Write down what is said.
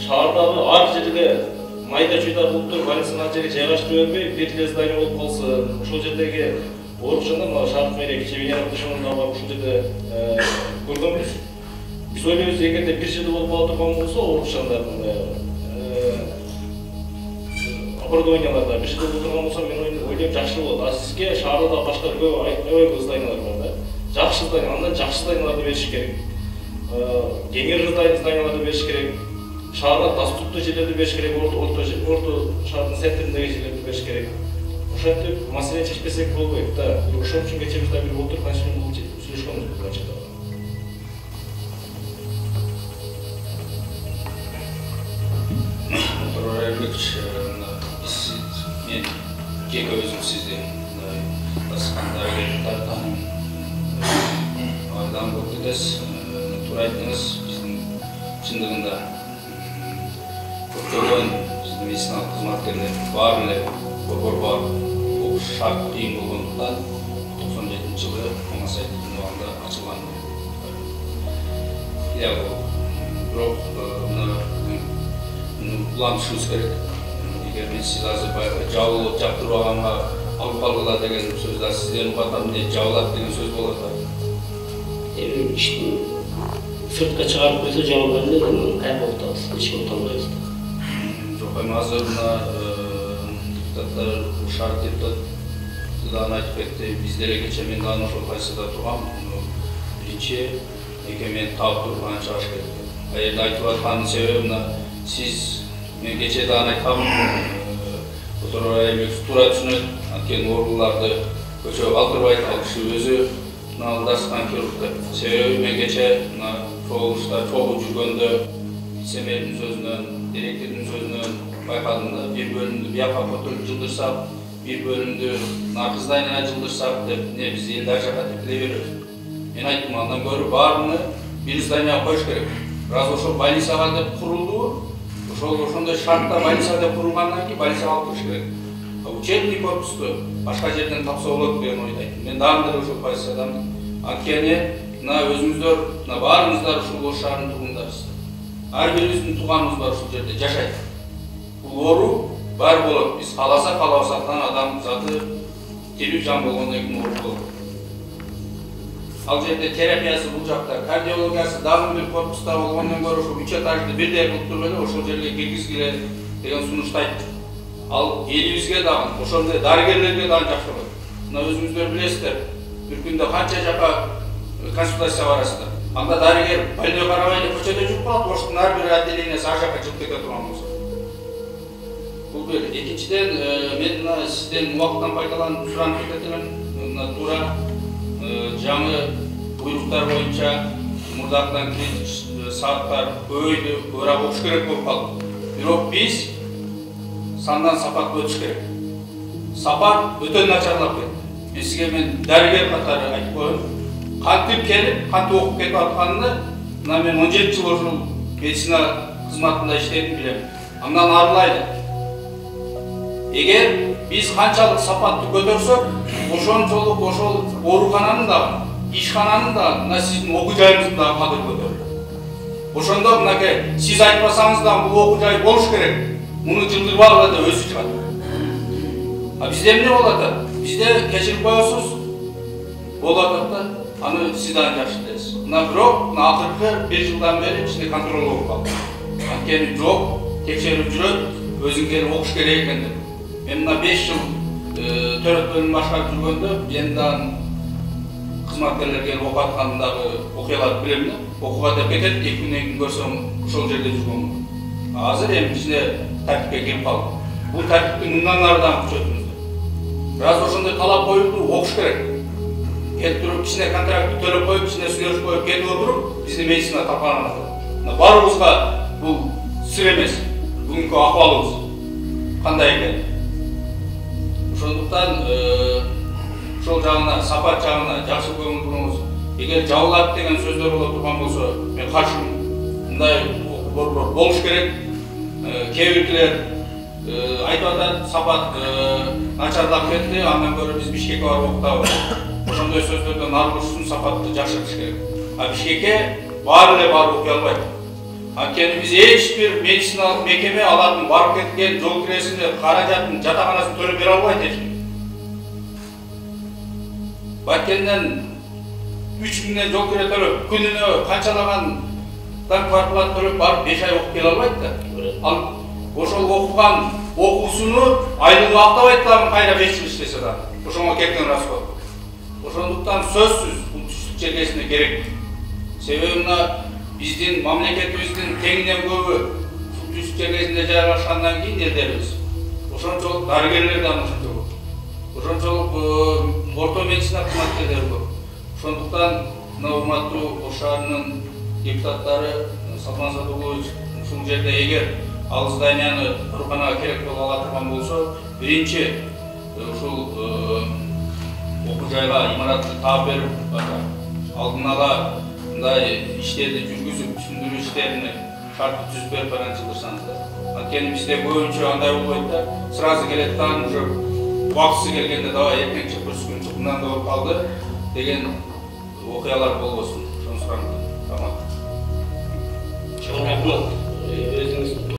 шаардагы ар жерде майда чүйда улуттук больницаны ал жерге жайгаштырып бербей, бир эле здание болуп калса, ошол жердеги оорукчанда мына шарт мэрия кичи Венера дышманда барып ушул жерде көргөнбүз. Биз ойлойбуз, эгерде бир жерде болуп кала турган болсо, оорукчандардын оборудованияларда бир жерде болуп турган болсо, мен ойлойм жакшы болот. А сизге шаарда башка көп аябай зданиялар бар да. Жакшы здание, андан жакшы зданияларды бериш керек. Кеңир зданияларды бериш керек. Шаарга доступты жерлерди бериш керек, орто шаардын центриндеги жерлерди бериш керек. Ошентип маселени чечпесек болбойт да. Ошон үчүн кечээ биз бир отуруп кантип сүйлөшкөнбүз бул канчада. Мен кеке өзім сізден дарыгерлер таным адам болып кетесіз. Тура айттыңыз, біздің шындығында көптеген біздің медициналық қызметкерлер бар эле борбор бар. Бұл шарт қиын болғандықтан 97 жылы Мамасай уағында ашылған. Бирок улантышыбыз керек. Егер мен сіз азыр жабылып жаптырып алганга алып калгыла деген сөздө сизден угатам деп жабылат деген сөз болот да. Эми иштин сыртка чыгарып койсо жабылган эле кайра отабыз, эчке отолбойбуз. Жок, эми азыр мына депутаттар шарт депутаттан айтып кетти. Биз деле кечээ мен дагы ошол кайсыда тургам. Биринчи, мен таап туруп анан чыгыш керек. А жерде айтып аткан себеби мына сиз мен кечээ дагы айткам, Отор Айбек туура түшүнөт, анткени ооруларды көчөгө калтырбайт, ал киши өзү даштан хирург. Себеби мен кечээ чогулушта чогуу жүргөндө Семердин сөзүнөн, директордун сөзүнөн байкадым да, бир бөлүмдү бияка көтөрүп жылдырсак, бир бөлүмдү наркы зданияга жылдырсак деп, биз элди ар жака тепкилей беребиз. Мен айттым, андан көрө баарыны бир зданияга коюш керек. Раз ошол больницага деп курулду, ошондой шартта больница деп курулгандан кийин больницага алып кириш керек. Учебный корпусту башка жерден тапса болот деген ойду айттым. Мен дагы ошол позициядамын. Анткени мына өзүңүздөр, мына баарыңыздар ушул Ош шаарынын тургундарысыздар. Ар бирибиздин тууганыбыз бар ушул жерде жашайт. Бул оору бар болот. Биз кааласак, каалабасактан адам заты тирүү жан болгондон кийин оору болот. Ал жерде терапиясы бул жакта, кардиологиясы дагы бир корпуста болгондон көрө ошол 3 этажды бирдей кылып туруп эле ошол жерге киргизгиле деген сунушту айтты. Ал элибизге дагы, ошондой дарыгерлерге дагы жакшы болот. Мына өзүңүздөр билесиздер, бир күндө канча жака консультация барасыздар. Анда дарыгер больной карабай эле көчөдө жүрүп калат, Оштун ар бир отделениясы ар жака чыгып кете турган болсо. Бул бир. Экинчиден, мен мына сизден убакыттан пайдаланып суранып кететмин. Мына туура жаңы буйруктар боюнча мурдактан критик сааттар көбөйдү, көбүрөөк окуш керек болуп калды. Бирок биз сандан сапатка өтүш керек. Сапат өтө начарлап кетти. Мен дарыгер катары айтып коеюн. Кантип келип, кантип окуп кетип атканын мына мен 17 жыл ошол медицина кызматында иштедим билем. Андан арылайды. Эгер биз канчалык сапатты көтөрсөк, ошончолук ошол оорукананын да, ишкананын да, мына сиздин окуу жайыңыздын да кадыры көтөрүлөт. Ошондо мынакей сиз айтпасаңыз да бул окуу жай болуш керек. Муну жылдырып алганда да өзү чыгат. А бизде эмне болот ата? Бизде кечирип коесуз, болуп атат да, аны сиз дагы жакшы билесиз. Мына бирок акыркы 1 жылдан бери ичинде контрол болуп калды. Анткени жок, текшерип жүрөт, өзүң келип окуш керек экен деп. Мен мына 5 жыл төрөт бөлүм башкарып жүргөндө, Венадан кызматкерлер келип окуп аткандагы окуяларды билем да. Окууга деп кетет, 2 күндөн кийин көрсөм ошол жерде жүргөм. Азыр эми ичине тартипке кирип калды. Бул тартипти мындан ары дагы күчөтүңүздөр. Бираз ошондой талап коюлду, окуш керек. Келип туруп ичине контрактты төлөп коюп, ичине сүйлөшүп коюп кетип отуруп, биздин медицина тапканыбыз. Баарыбызга бул сыр эмес. Бүгүнкү акыбалыбыз кандай экен? Ошондуктан ошол жагына, сапат жагына жакшы көңүл буруңуз. Эгер жабылат деген сөздөр боло турган болсо, мен каршымын. Мындай борбор болуш керек. Кээ бирлер айтып атат, сапат начарлап кетти, андан көрө биз Бишкекке барып окутабыз. Ошондой сөздөрдөн арылыш үчүн сапатты жакшыртыш керек. А Бишкекке баары эле барып окуй албайт. Анткени биз эч бир медициналык мекеме алардын барып кеткен жол киресине, каражатын, жатаканасын төлөп бере албайт эч ким. Байкенден 3000 жол кире төлөп, күнүнө канчалаган квартплат төлөп барып 5 ай окуп келе албайт да. Ал ошол окуган окуусуну айлыгы актабайт дагы кайра 5 жыл иштесе да. Ошоңо кеткен расход. Ошондуктан сөзсүз бул түштүк чергесине керек. Себеби мына биздин мамлекетибиздин теңинен көбү түштүк чергесинде жайгашкандан кийин элдерибиз ошончолук дарыгерлер да ошончо көп. Ошончолук орто медицина кызматкерлери көп. Ошондуктан мына урматтуу Ош шаарынын депутаттары Салман Садыгулович ушул жерде эгер ал зданияны ооруканага керек болуп ала турган болсо, биринчи ушул окуу жайга имаратты таап берип, алдын ала мындай иштерди жүргүзүп, түшүндүрүү иштерини шарттуу түзүп берип баранчылдырсаңыз да. Анткени бизде көбүнчө андай болбойт да, сразу келет да, уже убактысы келгенде давай эртең чык, бүрсү күн чык, мындан болуп калды деген окуялар болбосун. Ошону суранып. Тамак. Чоң рахмат.